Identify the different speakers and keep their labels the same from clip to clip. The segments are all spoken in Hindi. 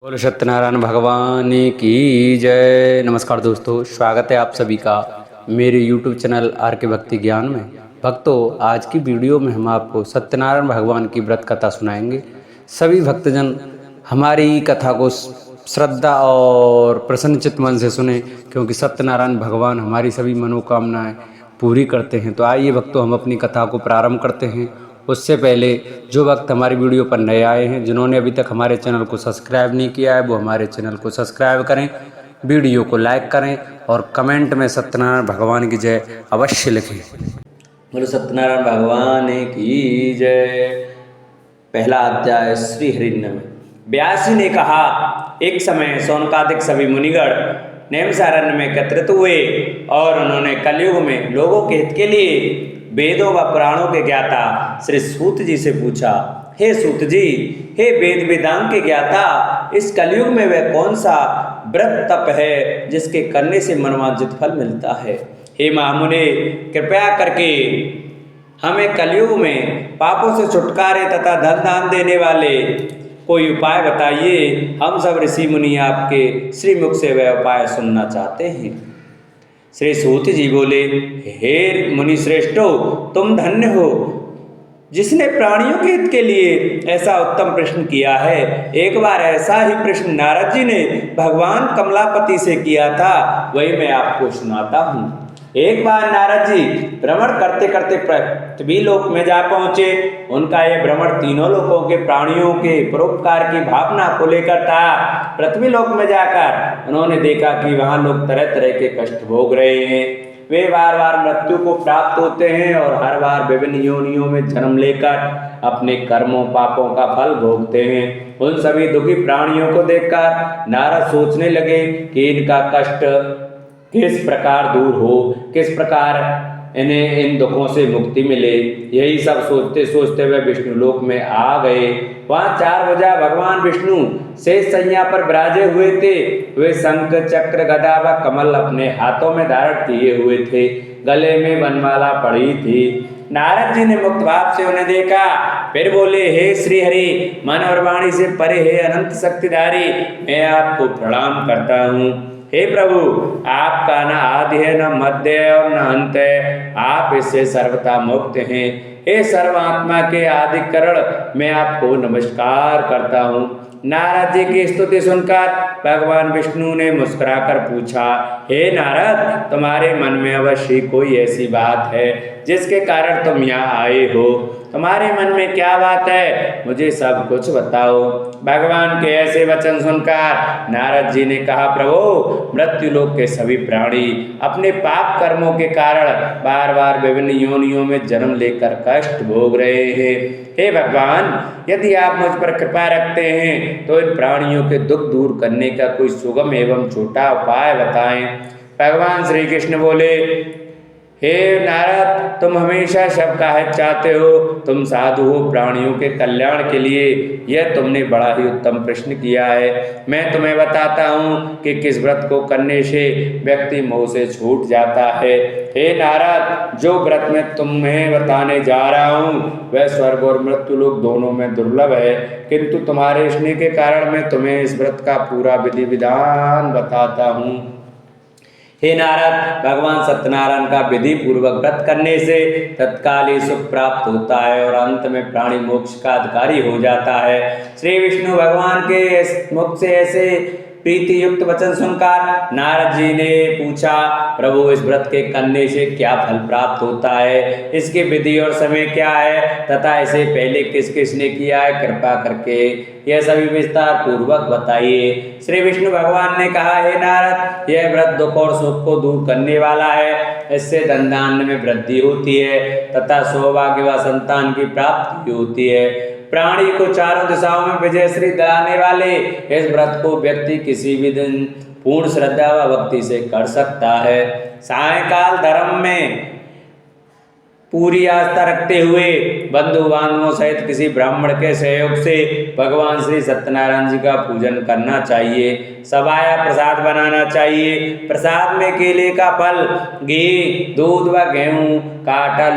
Speaker 1: बोलो सत्यनारायण भगवान की जय। नमस्कार दोस्तों, स्वागत है आप सभी का मेरे YouTube चैनल आर के भक्ति ज्ञान में। भक्तों, आज की वीडियो में हम आपको सत्यनारायण भगवान की व्रत कथा सुनाएंगे। सभी भक्तजन हमारी कथा को श्रद्धा और प्रसन्नचित्त मन से सुने, क्योंकि सत्यनारायण भगवान हमारी सभी मनोकामनाएं पूरी करते हैं। तो आइए भक्तों, हम अपनी कथा को प्रारंभ करते हैं। उससे पहले जो वक्त हमारी वीडियो पर नए आए हैं, जिन्होंने अभी तक हमारे चैनल को सब्सक्राइब नहीं किया है, वो हमारे चैनल को सब्सक्राइब करें, वीडियो को लाइक करें और कमेंट में सत्यनारायण भगवान की जय अवश्य लिखें। बोलो सत्यनारायण भगवान की जय। पहला अध्याय श्री हरिनवमी। व्यास जी ने कहा, एक समय सौनकादिक सभी मुनिगण नैमिषारण्य में एकत्रित हुए और उन्होंने कलयुग में लोगों के हित के लिए वेदों व पुराणों के ज्ञाता श्री सूत जी से पूछा, हे सूत जी, हे वेद वेदांग के ज्ञाता, इस कलयुग में वह कौन सा व्रत तप है जिसके करने से मनोवांछित फल मिलता है? हे महामुने, कृपया करके हमें कलयुग में पापों से छुटकारे तथा धन दान देने वाले कोई उपाय बताइए। हम सब ऋषि मुनि आपके श्री मुख से वह उपाय सुनना चाहते हैं। श्री सूत जी बोले, हे मुनि श्रेष्ठो, तुम धन्य हो जिसने प्राणियों के हित के लिए ऐसा उत्तम प्रश्न किया है। एक बार ऐसा ही प्रश्न नारद जी ने भगवान कमलापति से किया था, वही मैं आपको सुनाता हूँ। एक बार नारद जी भ्रमण करते करते पृथ्वी लोक में जा पहुंचे। उनका यह भ्रमण तीनों लोकों के प्राणियों के परोपकार की भावना को लेकर था। पृथ्वी लोक में जाकर उन्होंने देखा कि वहां लोग तरह तरह के कष्ट भोग रहे हैं। वे बार बार मृत्यु को प्राप्त होते हैं और हर बार विभिन्न योनियों में जन्म लेकर अपने कर्मों पापों का फल भोगते हैं। उन सभी दुखी प्राणियों को देखकर नारद सोचने लगे कि इनका कष्ट किस प्रकार दूर हो, किस प्रकार इन्हें इन दुखों से मुक्ति मिले। यही सब सोचते सोचते वे विष्णु लोक में आ गए। वहाँ 4 भुजा भगवान विष्णु शेष शैया पर विराजे हुए थे। वे शंख चक्र गदा व कमल अपने हाथों में धारण किए हुए थे। गले में वनमाला पड़ी थी। नारद जी ने मुक्त भाव से उन्हें देखा, फिर बोले, हे श्री हरि, मन और वाणी से परे हे अनंत शक्तिधारी, मैं आपको प्रणाम करता हूँ। हे प्रभु, आपका न आदि है, न मध्य है और न अंत है। आप इससे सर्वथा मुक्त हैं। हे सर्वात्मा के आदिकरण, मैं आपको नमस्कार करता हूँ। नारद जी की स्तुति सुनकर भगवान विष्णु ने मुस्कुराकर पूछा, हे नारद, तुम्हारे मन में अवश्य कोई ऐसी बात है जिसके कारण तुम यहाँ आए हो। तुम्हारे मन में क्या बात है, मुझे सब कुछ बताओ। भगवान के ऐसे वचन सुनकर नारद जी ने कहा, प्रभु, मृत्यु लोक के सभी प्राणी अपने पाप कर्मों के कारण बार बार विभिन्न योनियों में जन्म लेकर कष्ट भोग रहे हैं। हे भगवान, यदि आप मुझ पर कृपा रखते हैं तो इन प्राणियों के दुख दूर करने का कोई सुगम एवं छोटा उपाय बताएं। भगवान श्री कृष्ण बोले, हे नारद, तुम हमेशा सबका हित चाहते हो, तुम साधु हो, प्राणियों के कल्याण के लिए यह तुमने बड़ा ही उत्तम प्रश्न किया है। मैं तुम्हें बताता हूँ कि किस व्रत को करने से व्यक्ति मोह से छूट जाता है। हे नारद, जो व्रत मैं तुम्हें बताने जा रहा हूँ वह स्वर्ग और मृत्यु लोक दोनों में दुर्लभ है, किंतु तुम्हारे स्नेह के कारण मैं तुम्हें इस व्रत का पूरा विधि विधान बताता हूँ। हे नारद, भगवान सत्यनारायण का विधि पूर्वक व्रत करने से तत्काल ही सुख प्राप्त होता है और अंत में प्राणी मोक्ष का अधिकारी हो जाता है। श्री विष्णु भगवान के मुख से ऐसे प्रीति युक्त वचन सुनकर नारद जी ने पूछा, प्रभु, इस व्रत के करने से क्या फल प्राप्त होता है, इसकी विधि और समय क्या है तथा इसे पहले किस किस ने किया है, कृपा करके यह सभी विस्तार पूर्वक बताइए। श्री विष्णु भगवान ने कहा, हे नारद, यह व्रत दुख और सुख को दूर करने वाला है। इससे धन धान्य में वृद्धि होती है तथा सौभाग्य व संतान की प्राप्ति होती है। प्राणी को चारों दिशाओं में विजयश्री दिलाने वाले इस व्रत को व्यक्ति किसी भी दिन पूर्ण श्रद्धा व भक्ति से कर सकता है। सायंकाल धर्म में पूरी आस्था रखते हुए बंधु बांधवों सहित किसी ब्राह्मण के सहयोग से भगवान श्री सत्यनारायण जी का पूजन करना चाहिए। सबाया प्रसाद बनाना चाहिए। प्रसाद में केले का फल, घी, दूध व गेहूं का आटा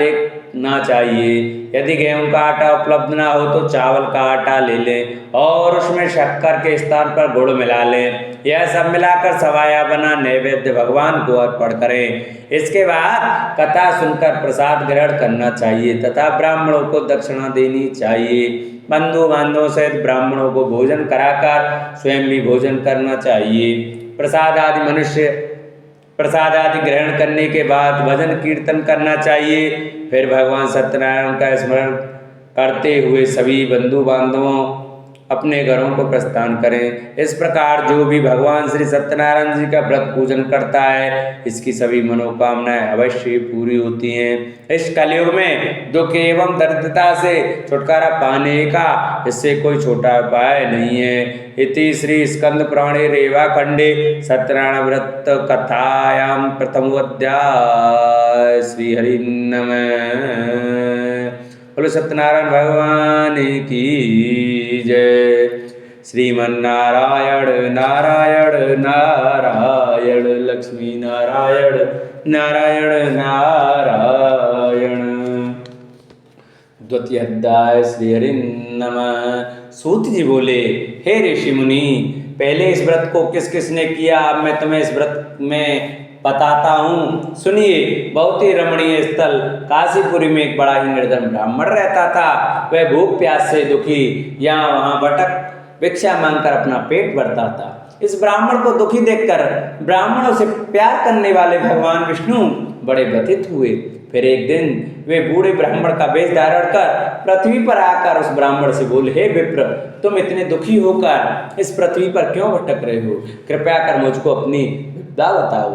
Speaker 1: ना चाहिए। यदि गेहूं का आटा उपलब्ध ना हो तो चावल का आटा ले लें और उसमें शक्कर के स्थान पर गुड़ मिला लें। यह सब मिलाकर सवाया बना नैवेद्य भगवान को अर्पण करें। इसके बाद कथा सुनकर प्रसाद ग्रहण करना चाहिए तथा ब्राह्मणों को दक्षिणा देनी चाहिए। बंधु बांधवों सहित ब्राह्मणों को भोजन कराकर स्वयं भी भोजन करना चाहिए। प्रसाद आदि ग्रहण करने के बाद भजन कीर्तन करना चाहिए। फिर भगवान सत्यनारायण का स्मरण करते हुए सभी बंधु बांधवों अपने घरों को प्रस्थान करें। इस प्रकार जो भी भगवान श्री सत्यनारायण जी का व्रत पूजन करता है इसकी सभी मनोकामनाएं अवश्य पूरी होती हैं। इस कलयुग में दुख एवं दरिद्रता से छुटकारा पाने का इससे कोई छोटा उपाय नहीं है। इति श्री स्कंद पुराणे रेवा खंडे सत्यनारायण व्रत कथायां प्रथमोऽध्याय। श्री हरि नमः। बोलो सत्यनारायण भगवान की जय। श्रीमन्नारायण नारायण नारायण लक्ष्मी नारायण नारायण नारायण। द्वितीय अध्याय। श्री हरि नमः। सूत जी बोले, हे ऋषि मुनि, पहले इस व्रत को किस किसने किया अब मैं तुम्हें इस व्रत में बताता हूँ। सुनिए। बहुत ही रमणीय स्थल काशीपुरी में एक बड़ा ही निर्धन ब्राह्मण रहता था। वह भूख प्यास से दुखी यहाँ वहाँ भटक भिक्षा मांगकर अपना पेट भरता था। इस ब्राह्मण को दुखी देखकर ब्राह्मणों से प्यार करने वाले भगवान विष्णु बड़े व्यथित हुए। फिर एक दिन वे बूढ़े ब्राह्मण का वेश धारण कर पृथ्वी पर आकर उस ब्राह्मण से बोले, हे विप्र, तुम इतने दुखी होकर इस पृथ्वी पर क्यों भटक रहे हो? कृपया कर मुझको अपनी विपदा बताओ।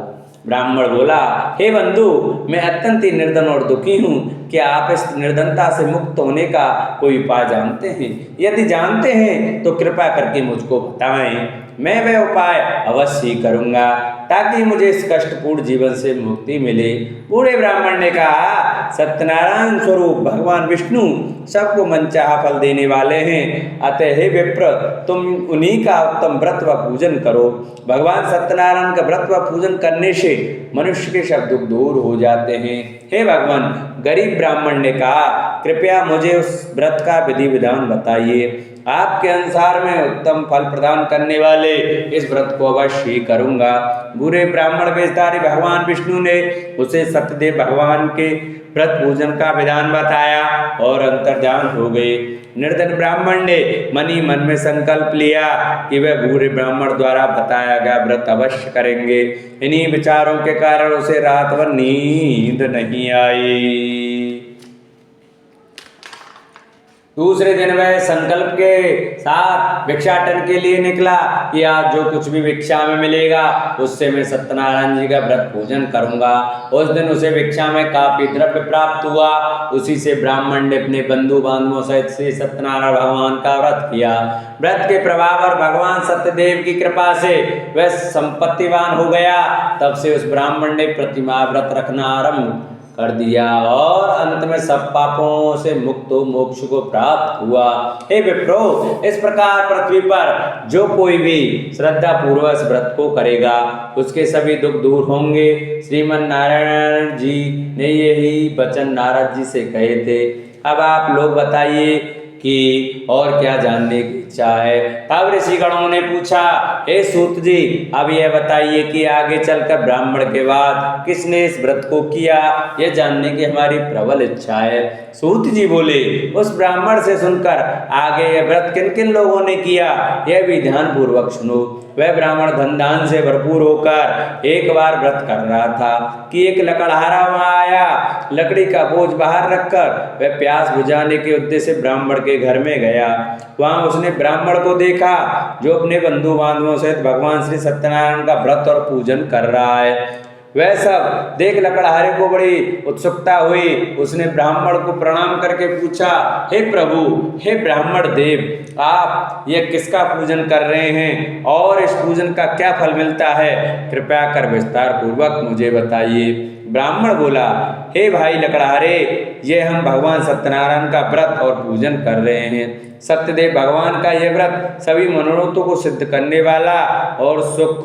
Speaker 1: ब्राह्मण बोला, हे बंधु, मैं अत्यंत ही निर्धन और दुखी हूँ। क्या आप इस निर्धनता से मुक्त होने का कोई उपाय जानते हैं? यदि जानते हैं तो कृपया करके मुझको बताएं। मैं वह उपाय अवश्य करूँगा ताकि मुझे इस कष्टपूर्ण जीवन से मुक्ति मिले। बूढ़े ब्राह्मण ने कहा, सत्यनारायण स्वरूप भगवान विष्णु सबको मनचाहा फल देने वाले हैं। अतः हे विप्र, तुम उन्हीं का उत्तम व्रत व पूजन करो। भगवान सत्यनारायण का व्रत व पूजन करने से मनुष्य के सब दुख दूर हो जाते हैं। हे भगवान, गरीब ब्राह्मण ने कहा, कृपया मुझे उस व्रत का विधि विधान बताइए। आपके अनुसार मैं उत्तम फल प्रदान करने वाले इस व्रत को अवश्य करूँगा। बूढ़े ब्राह्मण वेशधारी भगवान विष्णु ने उसे सत्यदेव भगवान के व्रत पूजन का विधान बताया और अंतर्ध्यान हो गए। निर्धन ब्राह्मण ने मन ही मन में संकल्प लिया कि वह बूढ़े ब्राह्मण द्वारा बताया गया व्रत अवश्य करेंगे। इन्हीं विचारों के कारण उसे रात भर नींद नहीं आई। दूसरे दिन वह संकल्प के साथ भिक्षाटन के लिए निकला कि आज जो कुछ भी भिक्षा में मिलेगा उससे मैं सत्यनारायण जी का व्रत पूजन करूंगा। उस दिन उसे भिक्षा में काफी द्रव्य प्राप्त हुआ। उसी से ब्राह्मण ने अपने बंधु बांधवों सहित श्री सत्यनारायण भगवान का व्रत किया। व्रत के प्रभाव और भगवान सत्यदेव की कृपा से वह संपत्तिवान हो गया। तब से उस ब्राह्मण ने प्रतिमाह व्रत रखना आरंभ कर दिया और अंत में सब पापों से मुक्त हो मोक्ष को प्राप्त हुआ। हे विप्रो, इस प्रकार पृथ्वी पर जो कोई भी श्रद्धा पूर्वक इस व्रत को करेगा उसके सभी दुख दूर होंगे। श्रीमन नारायण जी ने यही वचन नारद जी से कहे थे। अब आप लोग बताइए कि और क्या जानने की इच्छा है? तब ऋषिगणों ने पूछा, हे सूत जी, अब यह बताइए कि आगे चलकर ब्राह्मण के बाद किसने इस व्रत को किया, यह जानने की हमारी प्रबल इच्छा है। सूत जी बोले, उस ब्राह्मण से सुनकर आगे यह व्रत किन किन लोगों ने किया यह भी ध्यान पूर्वक सुनो। वह ब्राह्मण धन दान से भरपूर होकर एक बार व्रत कर रहा था कि एक लकड़हारा वहां आया। लकड़ी का बोझ बाहर रखकर वह प्यास बुझाने के उद्देश्य से ब्राह्मण के घर में गया। वहां उसने ब्राह्मण को देखा जो अपने बंधु बांधवों सहित भगवान श्री सत्यनारायण का व्रत और पूजन कर रहा है। वह सब देख लकड़हारे को बड़ी उत्सुकता हुई। उसने ब्राह्मण को प्रणाम करके पूछा, हे प्रभु, हे ब्राह्मण देव, आप यह किसका पूजन कर रहे हैं और इस पूजन का क्या फल मिलता है? कृपया कर विस्तार पूर्वक मुझे बताइए। ब्राह्मण बोला, हे भाई लकड़हारे, ये हम भगवान सत्यनारायण का व्रत और पूजन कर रहे हैं। सत्यदेव भगवान का यह व्रत सभी मनोरथों को सिद्ध करने वाला और सुख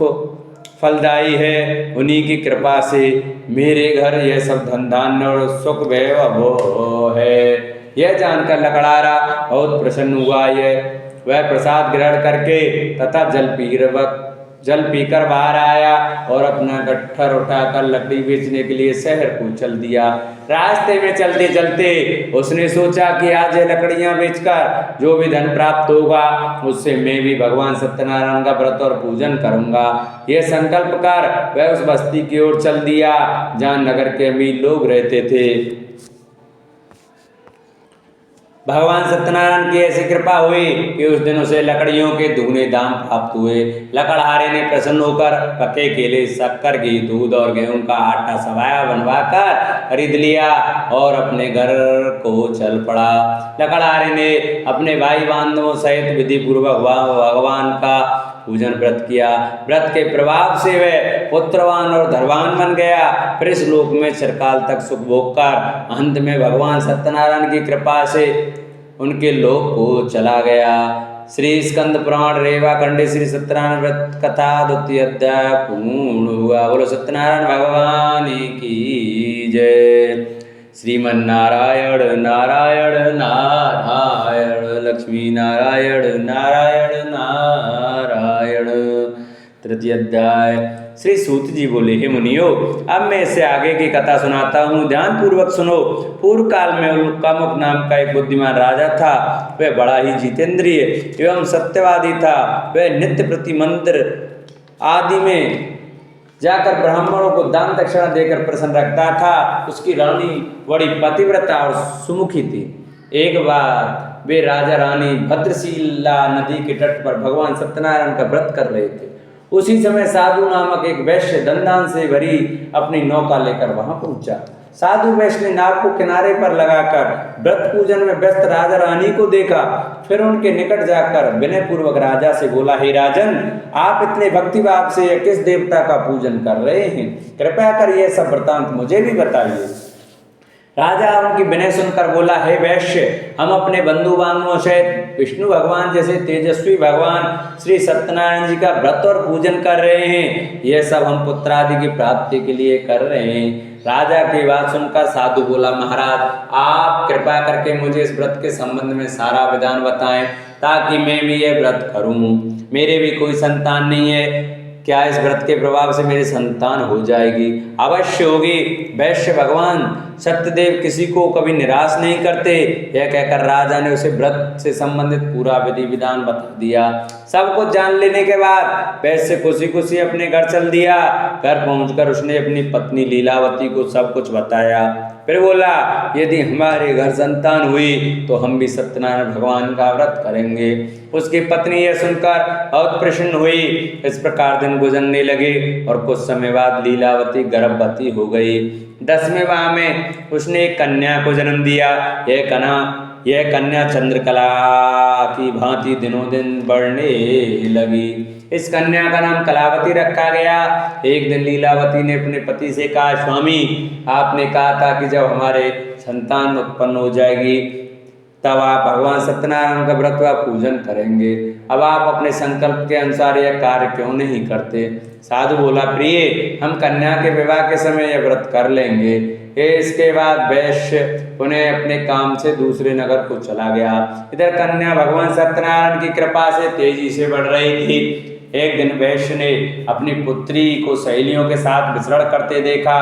Speaker 2: फलदायी है। उन्हीं की कृपा से मेरे घर यह सब धन धान्य और सुख वैभव है। यह जानकर लकड़हारा बहुत प्रसन्न हुआ। वह प्रसाद ग्रहण करके तथा जल पीकर बाहर आया और अपना गट्ठर उठाकर लकड़ी बेचने के लिए शहर को चल दिया। रास्ते में चलते चलते उसने सोचा कि आज ये लकड़ियां बेचकर जो भी धन प्राप्त होगा उससे मैं भी भगवान सत्यनारायण का व्रत और पूजन करूंगा। यह संकल्प कर वह उस बस्ती की ओर चल दिया जहाँ नगर के अमीर लोग रहते थे। भगवान सत्यनारायण की ऐसी कृपा हुई कि उस दिन उसे लकड़ियों के दुगने दाम प्राप्त हुए। लकड़हारे ने प्रसन्न होकर पके केले, शक्कर, घी, दूध और गेहूं का आटा सवाया बनवाकर खरीद लिया और अपने घर को चल पड़ा। लकड़हारे ने अपने भाई बांधवों सहित विधि पूर्वक भगवान का पूजन व्रत किया। व्रत के प्रभाव से वह पुत्रवान और धनवान बन गया। फिर इस लोक में चिरकाल तक सुख भोग कर अंत में भगवान सत्यनारायण की कृपा से उनके लोक को चला गया। श्री स्कंद पुराण रेवा खंडे श्री सत्यनारायण व्रत कथा 2य अध्याय पूर्ण हुआ। बोलो सत्यनारायण भगवान की जय। श्रीमन नारायण नारायण नारायण, लक्ष्मी नारायण नारायण नारायण। 3य अध्याय। श्री सूत जी बोले, हे मुनियो, अब मैं इससे आगे की कथा सुनाता हूँ, ध्यान पूर्वक सुनो। पूर्व काल में उल्कामुक नाम का एक बुद्धिमान राजा था। वह बड़ा ही जितेंद्रिय एवं सत्यवादी था। वह नित्य प्रति मंदिर आदि में जाकर ब्राह्मणों को दान दक्षिणा देकर प्रसन्न रखता था। उसकी रानी बड़ी पतिव्रता और सुमुखी थी। एक बार वे राजा रानी भद्रशिला नदी के तट पर भगवान सत्यनारायण का व्रत कर रहे थे। उसी समय साधु नामक एक वैश्य धनदान से भरी अपनी नौका लेकर वहां पहुंचा। साधु वैश्य ने नाव को किनारे पर लगाकर व्रत पूजन में व्यस्त राजा रानी को देखा। फिर उनके निकट जाकर विनय पूर्वक राजा से बोला, हे राजन, आप इतने भक्ति भाव से किस देवता का पूजन कर रहे हैं? कृपया कर यह सब वृतांत मुझे भी बताइए। राजा उनकी विनय सुनकर बोला, हे वैश्य, हम अपने बंधु बांधवों सहित विष्णु भगवान जैसे तेजस्वी भगवान श्री सत्यनारायण जी का व्रत और पूजन कर रहे हैं। यह सब हम पुत्र आदि की प्राप्ति के लिए कर रहे हैं। राजा की बात सुनकर साधु बोला, महाराज, आप कृपा करके मुझे इस व्रत के संबंध में सारा विधान बताएं ताकि मैं भी यह व्रत करूं। मेरे भी कोई संतान नहीं है, क्या इस व्रत के प्रभाव से मेरी संतान हो जाएगी? अवश्य होगी। वैश्य भगवान सत्यदेव किसी को कभी निराश नहीं करते। यह कहकर राजा ने उसे व्रत से संबंधित पूरा विधि विधान बता दिया। सब कुछ जान लेने के बाद वैश्य खुशी खुशी अपने घर चल दिया। घर पहुंचकर उसने अपनी पत्नी लीलावती को सब कुछ बताया। फिर बोला, यदि हमारे घर संतान हुई तो हम भी सत्यनारायण भगवान का व्रत करेंगे। उसकी पत्नी यह सुनकर बहुत प्रसन्न हुई। इस प्रकार दिन गुजरने लगे और कुछ समय बाद लीलावती गर्भवती हो गई। 10वें माह में उसने एक कन्या को जन्म दिया। यह कन्या चंद्रकला की भांति दिनों दिन बढ़ने लगी। इस कन्या का नाम कलावती रखा गया। एक दिन लीलावती ने अपने पति से कहा, स्वामी, आपने कहा था कि जब हमारे संतान उत्पन्न हो जाएगी तब आप भगवान सत्यनारायण का व्रत व पूजन करेंगे। अब आप अपने संकल्प के अनुसार यह कार्य क्यों नहीं करते? साधु बोला, प्रिय, हम कन्या के विवाह के समय यह व्रत कर लेंगे। इसके बाद वैश्य उन्हें अपने काम से दूसरे नगर को चला गया। इधर कन्या भगवान सत्यनारायण की कृपा से तेजी से बढ़ रही थी। एक दिन वैश्य ने अपनी पुत्री को सहेलियों के साथ विचरण करते देखा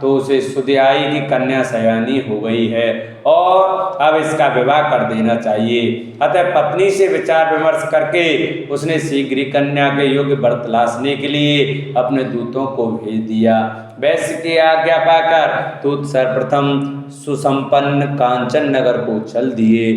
Speaker 2: तो उसे सुधि आई कि कन्या सयानी हो गई है और अब इसका विवाह कर देना चाहिए। अतः पत्नी से विचार विमर्श करके उसने शीघ्र ही कन्या के योग्य वर तलाशने के लिए अपने दूतों को भेज दिया। वैश्य की आज्ञा पाकर दूत सर्वप्रथम सुसंपन्न कांचन नगर को चल दिए।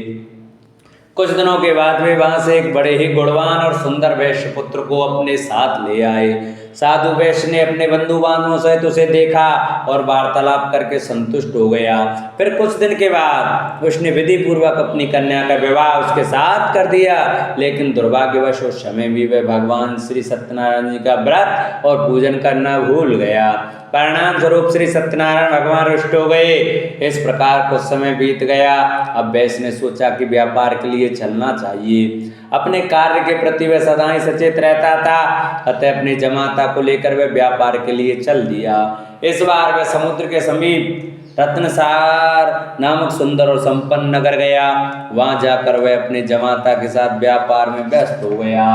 Speaker 2: कुछ दिनों के बाद वे वहां से एक बड़े ही गुणवान और सुंदर वैश्य पुत्र को अपने साथ ले आए। साधु वैश्य ने अपने बंधु बांधवों सहित उसे देखा और वार्तालाप करके संतुष्ट हो गया। फिर कुछ दिन के बाद उसने विधि पूर्वक अपनी कन्या का विवाह उसके साथ कर दिया। लेकिन दुर्भाग्यवश उस समय भी वह भगवान श्री सत्यनारायण जी का व्रत और पूजन करना भूल गया। परिणाम स्वरूप श्री सत्यनारायण भगवान रुष्ट हो गए। इस प्रकार कुछ समय बीत गया। अब वैश्य ने सोचा कि व्यापार के लिए चलना चाहिए। अपने कार्य के प्रति वह सदा ही सचेत रहता था। अतः अपने जमाता को लेकर वह व्यापार के लिए चल दिया। इस बार वह समुद्र के समीप रत्नसार नामक सुंदर और संपन्न नगर गया। वहां जाकर वह अपने जमाता के साथ व्यापार में व्यस्त हो गया।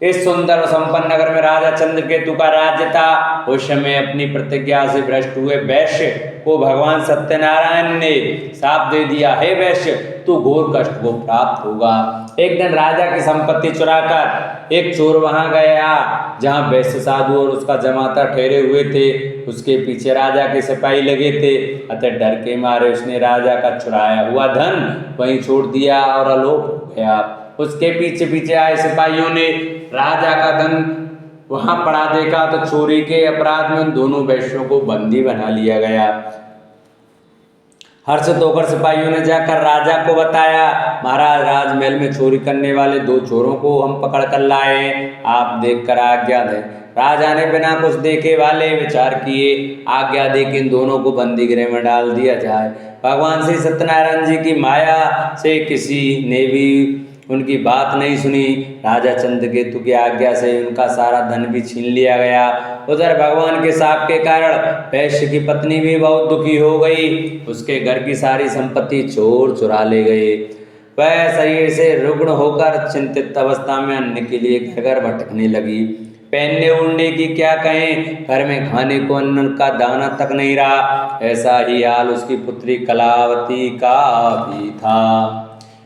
Speaker 2: इस सुंदर और संपन्न नगर में राजा चंद्रकेतु का राज्य था। उस समय अपनी प्रतिज्ञा से भ्रष्ट हुए वैश्य को भगवान सत्यनारायण ने शाप दे दिया, हे वैश्य, तू घोर कष्ट को प्राप्त होगा। एक दिन राजा की संपत्ति चुराकर एक चोर वहां गया जहां वैश्य साधु और उसका जमाता ठहरे हुए थे। उसके पीछे राजा के सिपाही लगे थे, अतः डर के मारे उसने राजा का चुराया हुआ धन वहीं छोड़ दिया और अलोप हो गया। उसके पीछे पीछे आए सिपाहियों ने राजा का धन वहां पड़ा देखा तो चोरी के अपराध में उन दोनों वैश्यों को बंदी बना लिया गया। हर्षित होकर सिपाहियों ने जाकर राजा को बताया, महाराज, राजमहल में चोरी करने वाले 2 चोरों को हम पकड़ कर लाए, आप देखकर आज्ञा दें। राजा ने बिना कुछ देखे वाले विचार किए, आज्ञा दे कि इन दोनों को बंदी गृह में डाल दिया जाए। भगवान श्री सत्यनारायण जी की माया से किसी ने भी उनकी बात नहीं सुनी। राजा चंद्रकेतु की आज्ञा से उनका सारा धन भी छीन लिया गया। उधर भगवान के शाप के कारण वैश्य की पत्नी भी बहुत दुखी हो गई। उसके घर की सारी संपत्ति चोर चुरा ले गए। वह शरीर से रुग्ण होकर चिंतित अवस्था में अन्न के लिए घर घर भटकने लगी। पहनने ओढ़ने की क्या कहें, घर में खाने को अन्न का दाना तक नहीं रहा। ऐसा ही हाल उसकी पुत्री कलावती का भी था।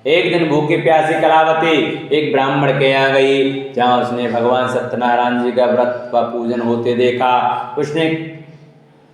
Speaker 2: एक दिन भूखी प्यासी कलावती एक ब्राह्मण के यहाँ गई जहाँ उसने भगवान सत्यनारायण जी का व्रत व पूजन होते देखा। उसने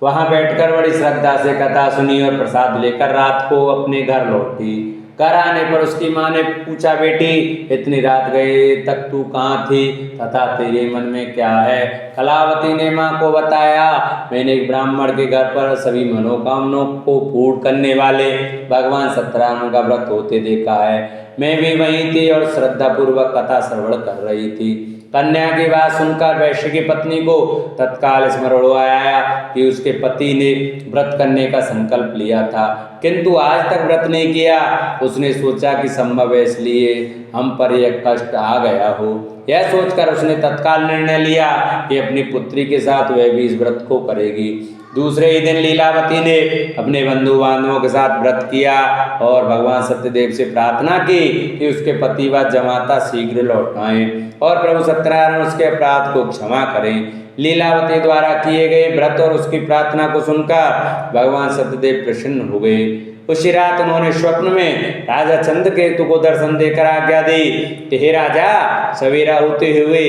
Speaker 2: वहां बैठकर बड़ी श्रद्धा से कथा सुनी और प्रसाद लेकर रात को अपने घर लौटी। घर आने पर उसकी माँ ने पूछा, बेटी, इतनी रात गए तक तू कहाँ थी तथा तेरे मन में क्या है? कलावती ने माँ को बताया, मैंने एक ब्राह्मण के घर पर सभी मनोकामनाओं को पूर्ण करने वाले भगवान सत्यनारायण का व्रत होते देखा है। मैं भी वहीं थी और श्रद्धा पूर्वक कथा श्रवण कर रही थी। कन्या की बात सुनकर वैश्य की पत्नी को तत्काल स्मरण आया कि उसके पति ने व्रत करने का संकल्प लिया था किंतु आज तक व्रत नहीं किया। उसने सोचा कि संभव है इसलिए हम पर यह कष्ट आ गया हो। यह सोचकर उसने तत्काल निर्णय लिया कि अपनी पुत्री के साथ वह भी इस व्रत को करेगी। दूसरे ही दिन लीलावती ने अपने बंधु बांधवों के साथ व्रत किया और भगवान सत्यदेव से प्रार्थना की कि उसके पति व जमाता शीघ्र लौट आएं और प्रभु सत्यनारायण उसके अपराध को क्षमा करें। लीलावती द्वारा किए गए व्रत और उसकी प्रार्थना को सुनकर भगवान सत्यदेव प्रसन्न हो गए। उसी रात उन्होंने स्वप्न में राजा चंद्रकेतु को दर्शन देकर आज्ञा दी कि हे राजा, सवेरा होते हुए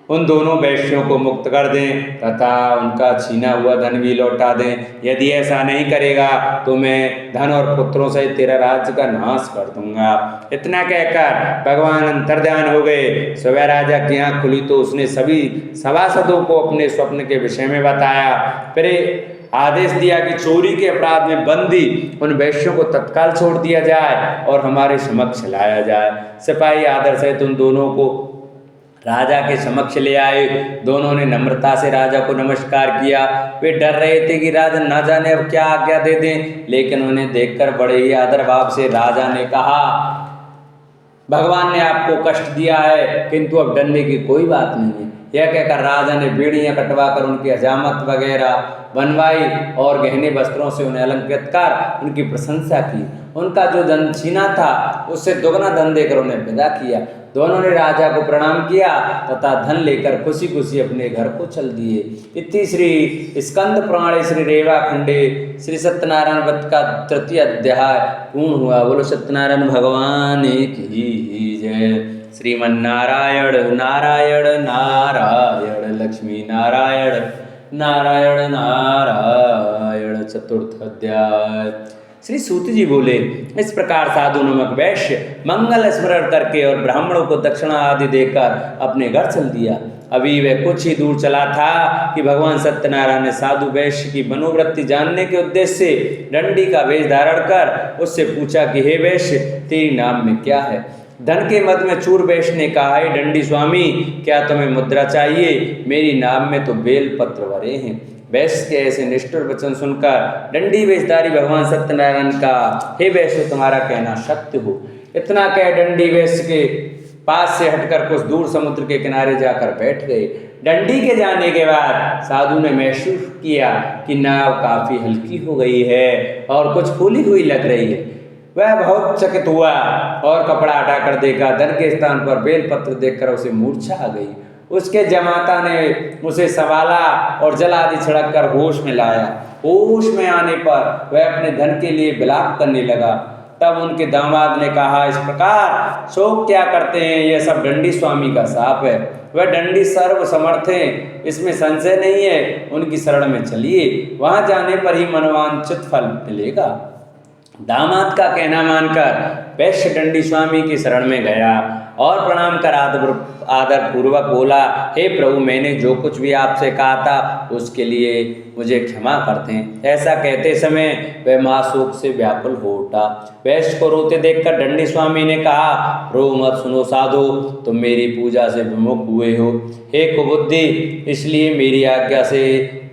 Speaker 2: उन दोनों वैश्यों को मुक्त कर दें तथा उनका छीना हुआ धन भी लौटा दें। यदि ऐसा नहीं करेगा तो मैं धन और पुत्रों से तेरा राज्य का नाश कर दूंगा। इतना कहकर भगवान अंतर्ध्यान हो गए। सुबह राजा की आंख खुली तो उसने सभी सभासदों को अपने स्वप्न के विषय में बताया। फिर आदेश दिया कि चोरी के अपराध में बंदी उन वैश्यों को तत्काल छोड़ दिया जाए और हमारे समक्ष लाया जाए। सिपाही आदर सहित उन दोनों को राजा के समक्ष ले आए। दोनों ने नम्रता से राजा को नमस्कार किया। वे डर रहे थे कि राजा ना जाने अब क्या आज्ञा दे दें, लेकिन उन्हें देखकर बड़े ही आदर भाव से राजा ने कहा, भगवान ने आपको कष्ट दिया है किंतु अब डरने की कोई बात नहीं है। यह कहकर राजा ने बेड़ियां कटवाकर उनकी हजामत वगैरह बनवाई और गहने वस्त्रों से उन्हें अलंकृत कर उनकी प्रशंसा की। उनका जो धन छीना था उससे दोगुना धन देकर उन्हें विदा किया। दोनों ने राजा को प्रणाम किया तथा धन लेकर खुशी खुशी अपने घर को चल दिए। इति श्री स्कंद पुराणे श्री रेवा खंडे श्री सत्यनारायण व्रत का 3य अध्याय पूर्ण हुआ। बोलो सत्यनारायण भगवान की जय। श्रीमन्नारायण नारायण नारायण लक्ष्मी नारायण नारायण नारायण। 4th अध्याय। श्री सूत जी बोले, इस प्रकार साधु नमक वैश्य मंगल स्मरण करके और ब्राह्मणों को दक्षिणा आदि देकर अपने घर चल दिया। अभी वह कुछ ही दूर चला था कि भगवान सत्यनारायण ने साधु वैश्य की मनोवृत्ति जानने के उद्देश्य से डंडी का वेश धारण कर उससे पूछा कि हे वैश्य, तेरी नाम में क्या है? धन के मद में चूर वैश्य ने कहा, हे डंडी स्वामी, क्या तुम्हें मुद्रा चाहिए? मेरी नाम में तो बेल पत्र भरे हैं। वैश्य के ऐसे निष्ठुर वचन सुनकर डंडी वेशधारी भगवान सत्यनारायण का, हे वैश्य, तुम्हारा कहना सत्य हो। इतना कह डंडी वैश्य के पास से हटकर कुछ दूर समुद्र के किनारे जाकर बैठ गए। डंडी के जाने के बाद साधु ने महसूस किया कि नाव काफी हल्की हो गई है और कुछ फूली हुई लग रही है। वह बहुत चकित हुआ और कपड़ा हटाकर देखा। धन के स्थान पर बेलपत्र देखकर उसे मूर्छा आ गई। उसके जमाता ने उसे संभाला और जल आदि छिड़क कर होश में लाया। होश में आने पर वह अपने धन के लिए विलाप करने लगा। तब उनके दामाद ने कहा, इस प्रकार शोक क्या करते हैं, यह सब डंडी स्वामी का शाप है। वह डंडी सर्व समर्थ हैं, इसमें संशय नहीं है। उनकी शरण में चलिए, वहां जाने पर ही मनोवांछित फल मिलेगा। दामाद का कहना मानकर वैश्य डंडी स्वामी की शरण में गया और प्रणाम कर आदर पूर्वक बोला, हे प्रभु, मैंने जो कुछ भी आपसे कहा था उसके लिए मुझे क्षमा करते हैं। ऐसा कहते समय वह महाशोक से व्याकुल हो उठा। वैश्य को रोते देखकर डंडी स्वामी ने कहा, रो मत, सुनो साधु, तुम मेरी पूजा से विमुख हुए हो। हे कुबुद्धि, इसलिए मेरी आज्ञा से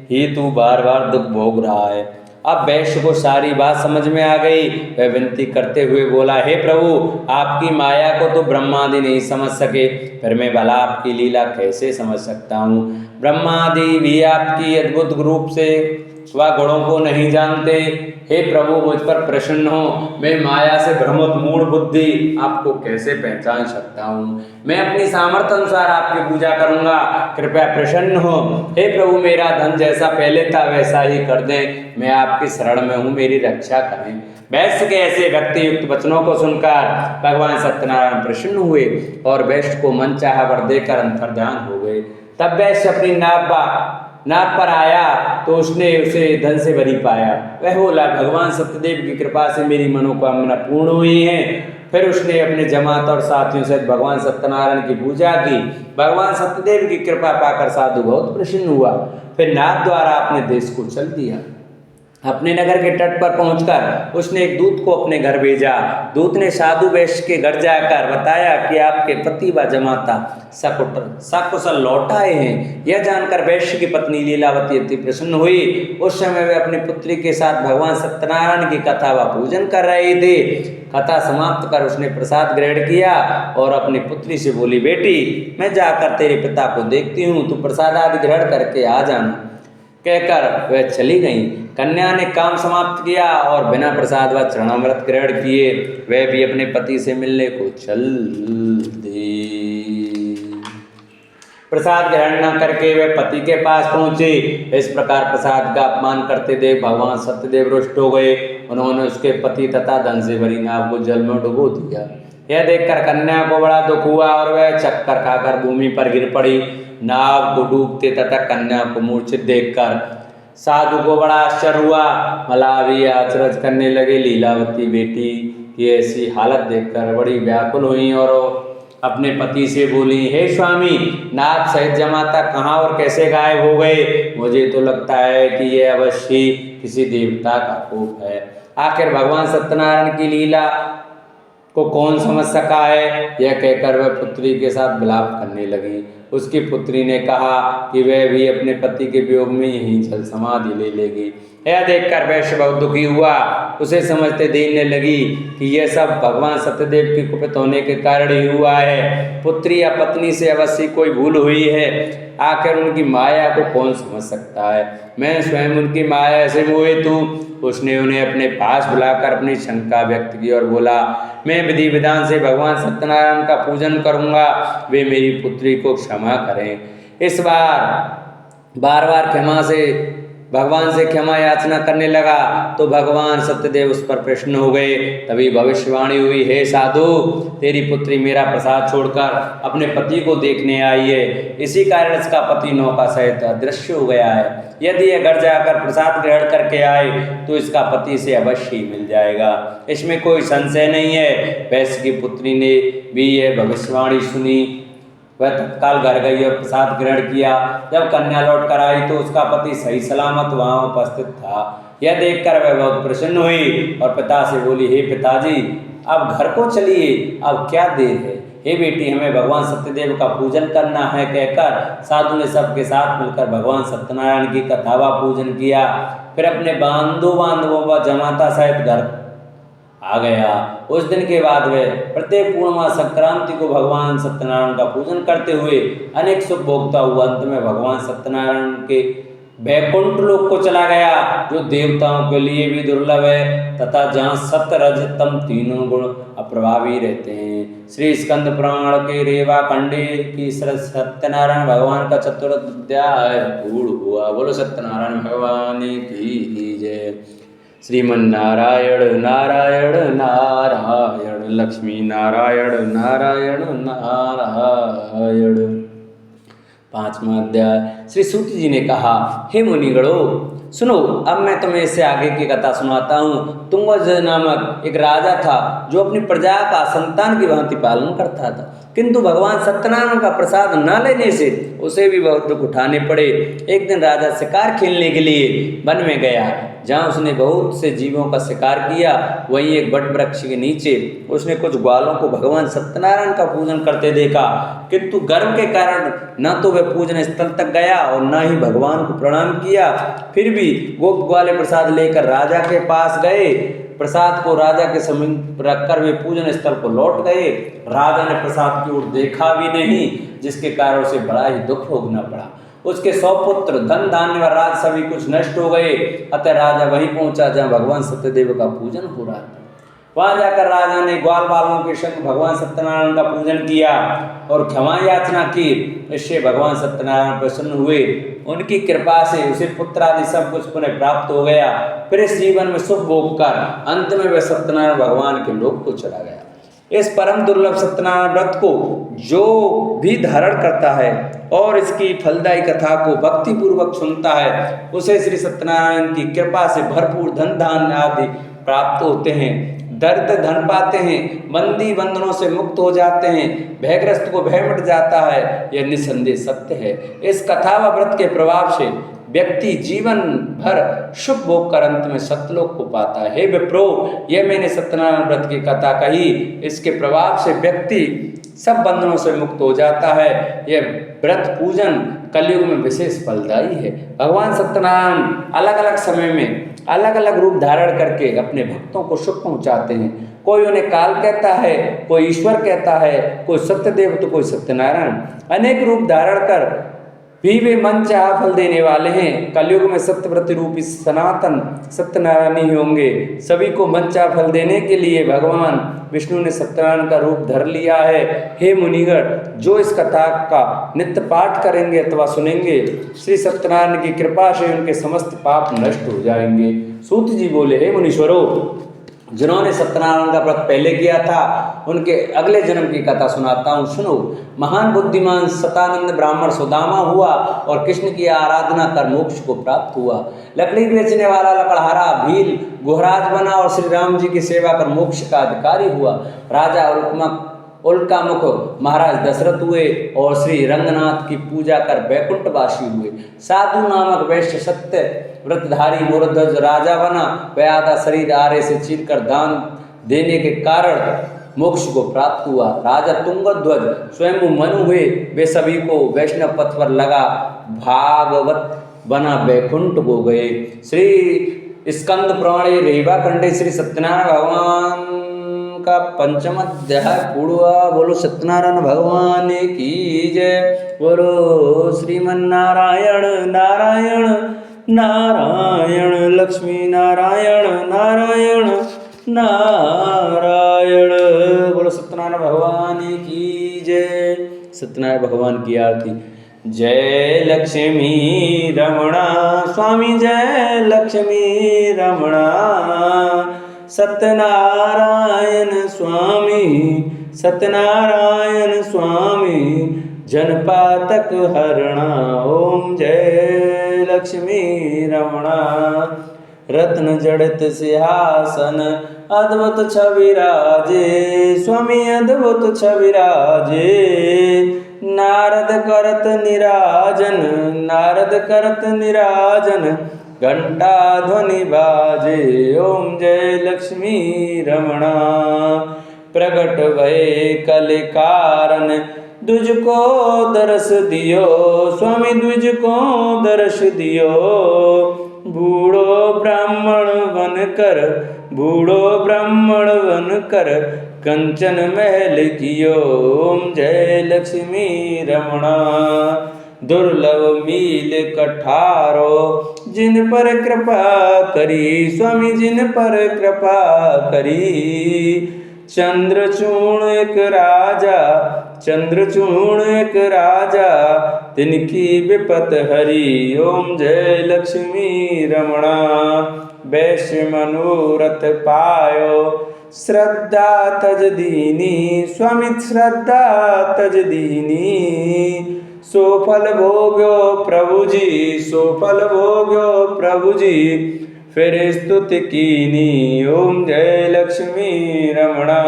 Speaker 2: ही तू बार बार दुख भोग रहा है। अब वैश्य को सारी बात समझ में आ गई। वह विनती करते हुए बोला, हे प्रभु, आपकी माया को तो ब्रह्मादि नहीं समझ सके, फिर मैं भला आपकी लीला कैसे समझ सकता हूँ। ब्रह्मादि भी आपकी अद्भुत रूप से व गुणों को नहीं जानते। हे प्रभु, मुझ पर प्रसन्न हो। मैं माया से भ्रमित मूढ़ बुद्धि आपको कैसे पहचान सकता हूँ। मैं अपनी सामर्थ्य अनुसार आपकी पूजा करूँगा, कृपया प्रसन्न हो। हे प्रभु, मेरा धन जैसा पहले था वैसा ही कर दें। मैं आपकी शरण में हूँ, मेरी रक्षा करें। वैश्य के ऐसे भक्ति युक्त वचनों को सुनकर भगवान सत्यनारायण प्रसन्न हुए और वैश्य को मन चाहा वर देकर अंतर्ध्यान हो गए। तब वैश्य अपनी नाव पर आया तो उसने उसे धन से भरी पाया। वह बोला, भगवान सत्यदेव की कृपा से मेरी मनोकामना पूर्ण हुई है। फिर उसने अपने जमात और साथियों से भगवान सत्यनारायण की पूजा की। भगवान सत्यदेव की कृपा पाकर साधु बहुत प्रसन्न हुआ। फिर नाव द्वारा अपने देश को चल दिया। अपने नगर के तट पर पहुंचकर उसने एक दूत को अपने घर भेजा। दूत ने साधु वैश्य के घर जाकर बताया कि आपके पति व जमाता सकुशल लौट आए हैं। यह जानकर वैश्य की पत्नी लीलावती अति प्रसन्न हुई। उस समय वे अपनी पुत्री के साथ भगवान सत्यनारायण की कथा व पूजन कर रहे थे। कथा समाप्त कर उसने प्रसाद ग्रहण किया और अपनी पुत्री से बोली, बेटी, मैं जाकर तेरे पिता को देखती हूँ, तू प्रसाद आदि ग्रहण करके आ जाना। कहकर वह चली गई। कन्या ने काम समाप्त किया और बिना प्रसाद व चरणामृत ग्रहण किए वह भी अपने पति से मिलने को चल दी। प्रसाद ग्रहण न करके वह पति के पास पहुंचे। इस प्रकार प्रसाद का अपमान करते देख भगवान सत्यदेव रुष्ट हो गए। उन्होंने उसके पति तथा धन से भरी नाव को जल में डुबो दिया। यह देखकर कन्या को बड़ा दुख हुआ और वह चक्कर खाकर भूमि पर गिर पड़ी। नाव को डूबते तथा कन्या को मूर्छित देखकर साधु को बड़ा आश्चर्य हुआ। मल्लाह भी अचरज करने लगे। लीलावती बेटी की ऐसी हालत देखकर बड़ी व्याकुल हुई और अपने पति से बोली, हे स्वामी, नाथ सहित जमाता कहाँ और कैसे गायब हो गए? मुझे तो लगता है कि यह अवश्य किसी देवता का कोप है। आखिर भगवान सत्यनारायण की लीला को कौन समझ सका है? यह कहकर वह पुत्री के साथ विलाप करने लगी। उसकी पुत्री ने कहा कि वह भी अपने पति के वियोग में यहीं जल समाधि ले लेगी। यह देखकर वैश्य बहुत दुखी हुआ। उसे समझते देखने लगी कि यह सब भगवान सत्यदेव के कुपित होने के कारण ही हुआ है। पुत्री या पत्नी से अवश्य कोई भूल हुई है। आखिर उनकी माया को कौन समझ सकता है? मैं स्वयं उनकी माया से मोहित हूँ। उसने उन्हें अपने पास बुलाकर अपनी शंका व्यक्त की और बोला, मैं विधि विधान से भगवान सत्यनारायण का पूजन करूँगा, वे मेरी पुत्री को क्षमा करें। इस बार क्षमा से भगवान से क्षमा याचना करने लगा तो भगवान सत्यदेव उस पर प्रसन्न हो गए। तभी भविष्यवाणी हुई, हे साधु, तेरी पुत्री मेरा प्रसाद छोड़कर अपने पति को देखने आई है। इसी कारण इसका पति नौका सहित अदृश्य हो गया है। यदि यह घर जाकर प्रसाद ग्रहण करके आए तो इसका पति से अवश्य ही मिल जाएगा, इसमें कोई संशय नहीं है। वैश्य की पुत्री ने भी यह भविष्यवाणी सुनी। वह तत्काल घर गई और प्रसाद ग्रहण किया। जब कन्या लौट कर आई तो उसका पति सही सलामत वहां उपस्थित था। यह देखकर वह बहुत प्रसन्न हुई और पिता से बोली, हे पिताजी, अब घर को चलिए, अब क्या देर है। हे बेटी, हमें भगवान सत्यदेव का पूजन करना है। कहकर साधु ने सबके साथ मिलकर भगवान सत्यनारायण की कथा व पूजन किया। फिर अपने बांधवों व जमाता सहित घर आ गया। उस दिन के बाद वे प्रत्येक पूर्णिमा संक्रांति को भगवान सत्यनारायण का पूजन करते हुए अनेक सुख भोगता हुआ अंत में भगवान सत्यनारायण के वैकुंठ लोक को चला गया, जो देवताओं के लिए भी दुर्लभ है तथा जहाँ सत्य रज तम तीनों गुण अप्रभावी रहते हैं। श्री स्कंद पुराण के रेवा खंडे की सत्यनारायण भगवान का चतुर्थ अध्याय पूर्ण हुआ। बोलो सत्यनारायण भगवान की जय। श्रीमन नारायण नारायण नारायण लक्ष्मी नारायण नारायण नारायण। 5वां अध्याय। श्री सूत जी ने कहा, हे मुनिगणों सुनो, अब मैं तुम्हें इससे आगे की कथा सुनाता हूँ। तुंगज नामक एक राजा था जो अपनी प्रजा का संतान की भांति पालन करता था, किंतु भगवान सत्यनारायण का प्रसाद न लेने से उसे भी बहुत दुख उठाने पड़े। एक दिन राजा शिकार खेलने के लिए वन में गया, जहाँ उसने बहुत से जीवों का शिकार किया। वहीं एक बट वृक्ष के नीचे उसने कुछ ग्वालों को भगवान सत्यनारायण का पूजन करते देखा, किंतु गर्व के कारण न तो वह पूजन स्थल तक गया और न ही भगवान को प्रणाम किया। फिर भी गोप ग्वाले प्रसाद लेकर राजा के पास गए। प्रसाद को राजा के समीप रखकर वे पूजन स्थल को लौट गए। राजा ने प्रसाद की ओर देखा भी नहीं, जिसके कारण उसे बड़ा ही दुख भोगना पड़ा। उसके 100 पुत्र, धन धान्य व राज सभी कुछ नष्ट हो गए। अतः राजा वहीं पहुंचा जहां भगवान सत्यदेव का पूजन हो रहा था। वहां जाकर राजा ने ग्वाल बालों के संग भगवान सत्यनारायण का पूजन किया और क्षमा याचना की। इससे भगवान सत्यनारायण प्रसन्न हुए। उनकी कृपा से उसे पुत्र आदि सब कुछ पुनः प्राप्त हो गया। फिर इस जीवन में सुख भोग कर अंत में वह सत्यनारायण भगवान के लोक को चला गया। इस परम दुर्लभ सत्यनारायण व्रत को जो भी धारण करता है और इसकी फलदायी कथा को भक्ति पूर्वक सुनता है, उसे श्री सत्यनारायण की कृपा से भरपूर धन धान्य आदि प्राप्त होते हैं, दरिद्र धन पाते हैं, बंदी बंधनों से मुक्त हो जाते हैं, भयग्रस्त को भय मिट जाता है। यह निसंदेह सत्य है। इस कथा व व्रत के प्रभाव से व्यक्ति जीवन भर सुख भोग कर अंत में सत्यलोक को पाता है। हे विप्रो, यह मैंने सत्यनारायण व्रत की कथा कही। इसके प्रभाव से व्यक्ति सब बंधनों से मुक्त हो जाता है। यह व्रत पूजन कलयुग में विशेष फलदायी है। भगवान सत्यनारायण अलग अलग समय में अलग अलग रूप धारण करके अपने भक्तों को सुख पहुंचाते हैं। कोई उन्हें काल कहता है, कोई ईश्वर कहता है, कोई सत्यदेव तो कोई सत्यनारायण। अनेक रूप धारण कर भी वे मन चाहा फल देने वाले हैं। कलयुग में सत्यव्रत रूपी सनातन सत्यनारायण ही होंगे। सभी को मन चाहा फल देने के लिए भगवान विष्णु ने सत्यनारायण का रूप धर लिया है। हे मुनिगण, जो इस कथा का नित्य पाठ करेंगे अथवा सुनेंगे, श्री सत्यनारायण की कृपा से उनके समस्त पाप नष्ट हो जाएंगे। सूत जी बोले, हे मुनीश्वरों, जिन्होंने सत्यनारायण का व्रत पहले किया था उनके अगले जन्म की कथा सुनाता हूँ, सुनो। महान बुद्धिमान सतानंद ब्राह्मण सुदामा हुआ और कृष्ण की आराधना कर मोक्ष को प्राप्त हुआ। लकड़ी बेचने वाला लकड़हारा भील गुहराज बना और श्री राम जी की सेवा कर मोक्ष का अधिकारी हुआ। राजा उल्कामुख महाराज दशरथ हुए और श्री रंगनाथ की पूजा कर वैकुंठवासी हुए। साधु नामक वैश्य सत्य व्रतधारी मूर्धज राजा बना। वह आधा शरीर आरे से चीरकर दान देने के कारण मोक्ष को प्राप्त हुआ। राजा तुंगध्वज स्वयं मनु हुए। वे सभी को वैष्णव पथ पर लगा भागवत बना वैकुंठ हो गए। श्री स्कंद पुराणे रेवा खंडे श्री सत्यनारायण भगवान का 5वां अध्याय पूर्ण हुआ। बोलो सत्यनारायण भगवान की जय। बोलो श्रीमन नारायण नारायण नारायण लक्ष्मी नारायण नारायण नारायण। बोलो सत्यनारायण भगवान की जय। सत्यनारायण भगवान की आरती। जय लक्ष्मी रमणा स्वामी, जय लक्ष्मी रमणा। सत्यनारायण स्वामी, सत्यनारायण स्वामी, जनपातक हरणा। ओम जय लक्ष्मी रमणा। रत्न जड़ित सिंहासन अद्भुत छविराजे, स्वामी अद्भुत छविराजे। नारद करत निराजन, नारद करत निराजन, घंटा ध्वनि बाजे। ओम जय लक्ष्मी रमणा। प्रगट भय कल कारण दुज को दरस दियो, स्वामी दुज को दरस दियो। बूढ़ो ब्राह्मण बनकर बूढ़ो ब्राह्मण बन कर कंचन महल कियो। ओम जय लक्ष्मी रमणा। दुर्लभ मील कठारो जिन पर कृपा करी, स्वामी जिन पर कृपा करी। चंद्रचूर्ण एक राजा, चंद्रचूर्ण एक राजा, तिनकी विपत हरी। ओम जय लक्ष्मी रमणा। वैश्य मनोरथ पायो श्रद्धा तज दीनी, स्वामी श्रद्धा तज दीनी। सो फल भोग्यो प्रभु जी, सो फल भोग्यो प्रभु जी, फिर स्तुति कीनी। ओम जय लक्ष्मी रमणा।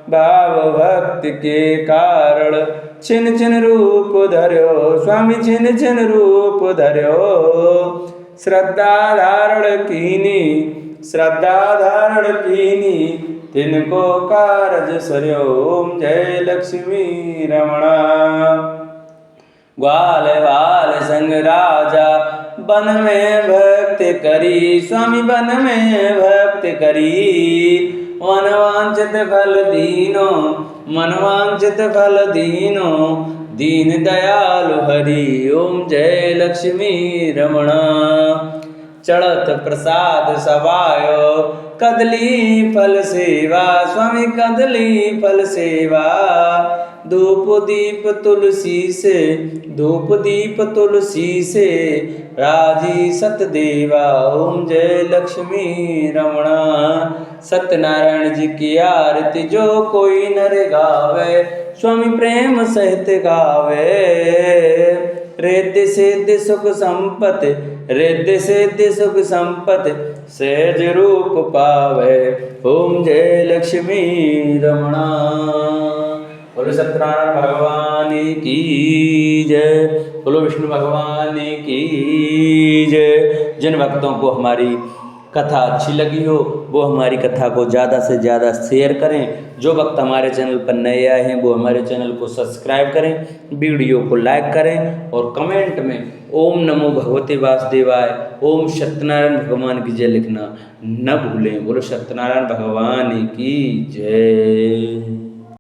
Speaker 2: भाव भक्ति के कारण छिन छिन रूप धर्यो, स्वामी छिन छिन रूप धर्यो। श्रद्धा धारण कीनी, श्रद्धा धारण कीनी, तिनको कारज सर्यो। ओम जय लक्ष्मी रमणा। ग्वाल बाल संग राजा वन में भक्ति करी, स्वामी वन में भक्ति करी। मनवांचित फल दीनो, मनवांचित फल दीनो, दीन दयालु हरि। ओम जय लक्ष्मी रमणा। चढ़त प्रसाद सवायो कदली फल सेवा, स्वामी कदली फल सेवा। धूप दीप तुलसी से, धूप दीप तुलसी से, राजी सतदेवा। ओम जय लक्ष्मी रमणा। सत्यनारायण जी की आरती जो कोई नर गावे, स्वामी प्रेम सहित गावे। रिद्धि सिद्धि सुख संपत्ति, रिद्धि सिद्धि सुख संपत्ति, सहज रूप पावे। ओम जय लक्ष्मी रमणा। बोलो सत्यनारायण भगवान की जय, बोलो विष्णु भगवान की जय। जिन भक्तों को हमारी कथा अच्छी लगी हो वो हमारी कथा को ज़्यादा से ज़्यादा शेयर करें। जो भक्त हमारे चैनल पर नए आए हैं वो हमारे चैनल को सब्सक्राइब करें, वीडियो को लाइक करें और कमेंट में ओम नमो भगवते वासुदेवाय, ओम सत्यनारायण भगवान की जय लिखना न भूलें। बोलो सत्यनारायण भगवान की जय।